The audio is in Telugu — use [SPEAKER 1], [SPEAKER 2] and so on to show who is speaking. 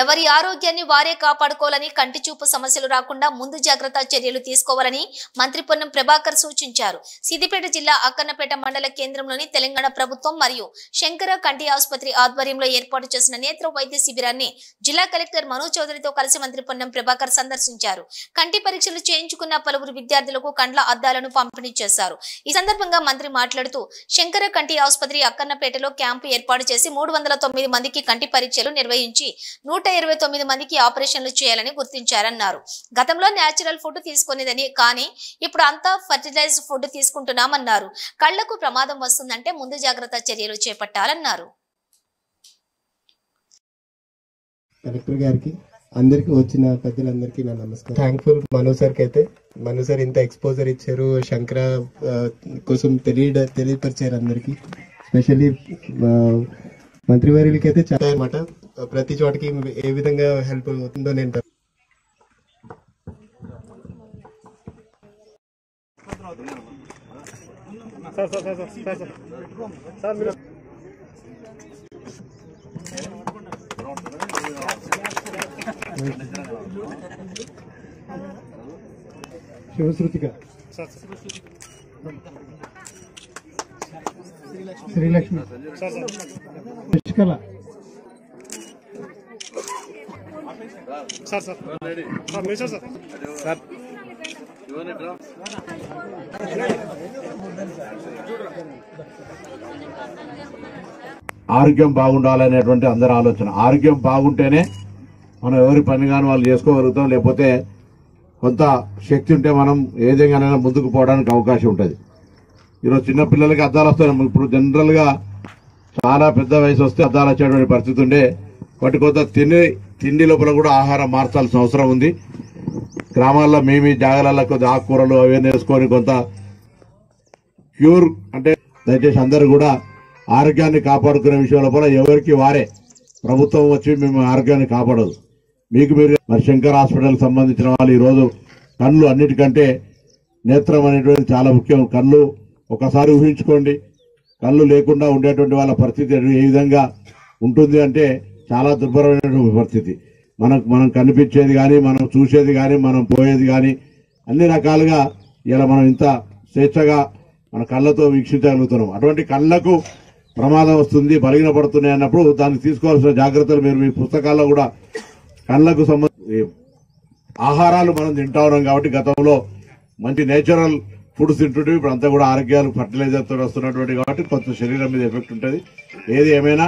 [SPEAKER 1] ఎవరి ఆరోగ్యాన్ని వారే కాపాడుకోవాలని, కంటి చూపు సమస్యలు రాకుండా ముందు జాగ్రత్త చర్యలు తీసుకోవాలని మంత్రి పొన్నం ప్రభాకర్ సూచించారు. సిద్దిపేట జిల్లా అక్కన్నపేట మండల కేంద్రంలోని తెలంగాణ ప్రభుత్వం మరియు శంకర కంటి ఆసుపత్రి ఆధ్వర్యంలో ఏర్పాటు చేసిన నేత్ర వైద్య శిబిరాన్ని జిల్లా కలెక్టర్ మనోజ్ చౌదరితో కలిసి మంత్రి పొన్నం ప్రభాకర్ సందర్శించారు. కంటి పరీక్షలు చేయించుకున్న పలువురు విద్యార్థులకు కండ్ల అద్దాలను పంపిణీ చేశారు. ఈ సందర్భంగా మంత్రి మాట్లాడుతూ శంకర కంటి ఆసుపత్రి అక్కన్నపేటలో క్యాంపు ఏర్పాటు చేసి 309 మందికి కంటి పరీక్షలు నిర్వహించి 129 మందికి ఆపరేషన్లు చేయాలని గుర్తించారన్నారు. గతంలో నేచురల్ ఫుడ్ తీసుకునేదని, కానీ ఇప్పుడు అంతా ఫర్టిలైజ్డ్ ఫుడ్ తీసుకుంటున్నామన్నారు. కళ్లకు ప్రమాదం వస్తుందంటే ముందు జాగ్రత్త చర్యలు చేపట్టాలన్నారు.
[SPEAKER 2] కలెక్టర్ గారికి, అందరికి వచ్చిన పెద్దలందరికీ నా నమస్కారం. థ్యాంక్ఫుల్ మనోజ్ సార్కి అయితే. మనోజ్ సార్ ఇంత ఎక్స్పోజర్ ఇచ్చారు, శంకర కోసం తెలియపరిచారు అందరికి. స్పెషల్లీ మంత్రివర్యులకి అయితే చాలా అనమాట. ప్రతి చోటకి ఏ విధంగా హెల్ప్ అవుతుందో నేను శివశ్రుతిక, శ్రీలక్ష్మి, శశికళ,
[SPEAKER 3] ఆరోగ్యం బాగుండాలనేటువంటి అందరి ఆలోచన. ఆరోగ్యం బాగుంటేనే మనం ఎవరి పని కానీ వాళ్ళు చేసుకోగలుగుతాం. లేకపోతే కొంత శక్తి ఉంటే మనం ఏదైనా ముందుకు పోవడానికి అవకాశం ఉంటుంది. ఈరోజు చిన్నపిల్లలకి అద్దాలు వస్తాయి. ఇప్పుడు జనరల్గా చాలా పెద్ద వయసు వస్తే అద్దాలు వచ్చేటువంటి పరిస్థితి ఉండే. వాటి కొంత తిండి లోపల కూడా ఆహారం మార్చాల్సిన అవసరం ఉంది. గ్రామాల్లో మేమీ జాగాలలో కొద్ది ఆకుకూరలు అవన్నీ వేసుకొని కొంత క్యూర్ అంటే దయచేసి అందరూ కూడా ఆరోగ్యాన్ని కాపాడుకునే విషయం లోపల ఎవరికి వారే ప్రభుత్వం వచ్చి మేము ఆరోగ్యాన్ని కాపాడదు. మీకు మీరు మరి శంకర్ హాస్పిటల్ సంబంధించిన వాళ్ళు ఈరోజు కళ్ళు అన్నిటికంటే నేత్రం అనేటువంటి చాలా ముఖ్యం. కళ్ళు ఒకసారి ఊహించుకోండి, కళ్ళు లేకుండా ఉండేటువంటి వాళ్ళ పరిస్థితి ఏ విధంగా ఉంటుంది అంటే చాలా దుర్భరమైనటువంటి పరిస్థితి. మనం కనిపించేది కానీ, మనం చూసేది కానీ, మనం పోయేది కానీ అన్ని రకాలుగా ఇలా మనం ఇంత స్వేచ్ఛగా మన కళ్ళతో వీక్షించగలుగుతున్నాం. అటువంటి కళ్ళకు ప్రమాదం వస్తుంది, బలహీన పడుతున్నాయి అన్నప్పుడు దానికి తీసుకోవాల్సిన జాగ్రత్తలు మీరు మీ పుస్తకాల్లో కూడా కళ్ళకు సంబంధించి ఆహారాలు మనం తింటా ఉన్నాం కాబట్టి గతంలో మంచి నేచురల్ ఫుడ్స్ తింటుంటే ఇప్పుడు అంతా కూడా ఆరోగ్యాలు ఫర్టిలైజర్తో వస్తున్నటువంటి కాబట్టి కొంత శరీరం మీద ఎఫెక్ట్ ఉంటుంది. ఏది ఏమైనా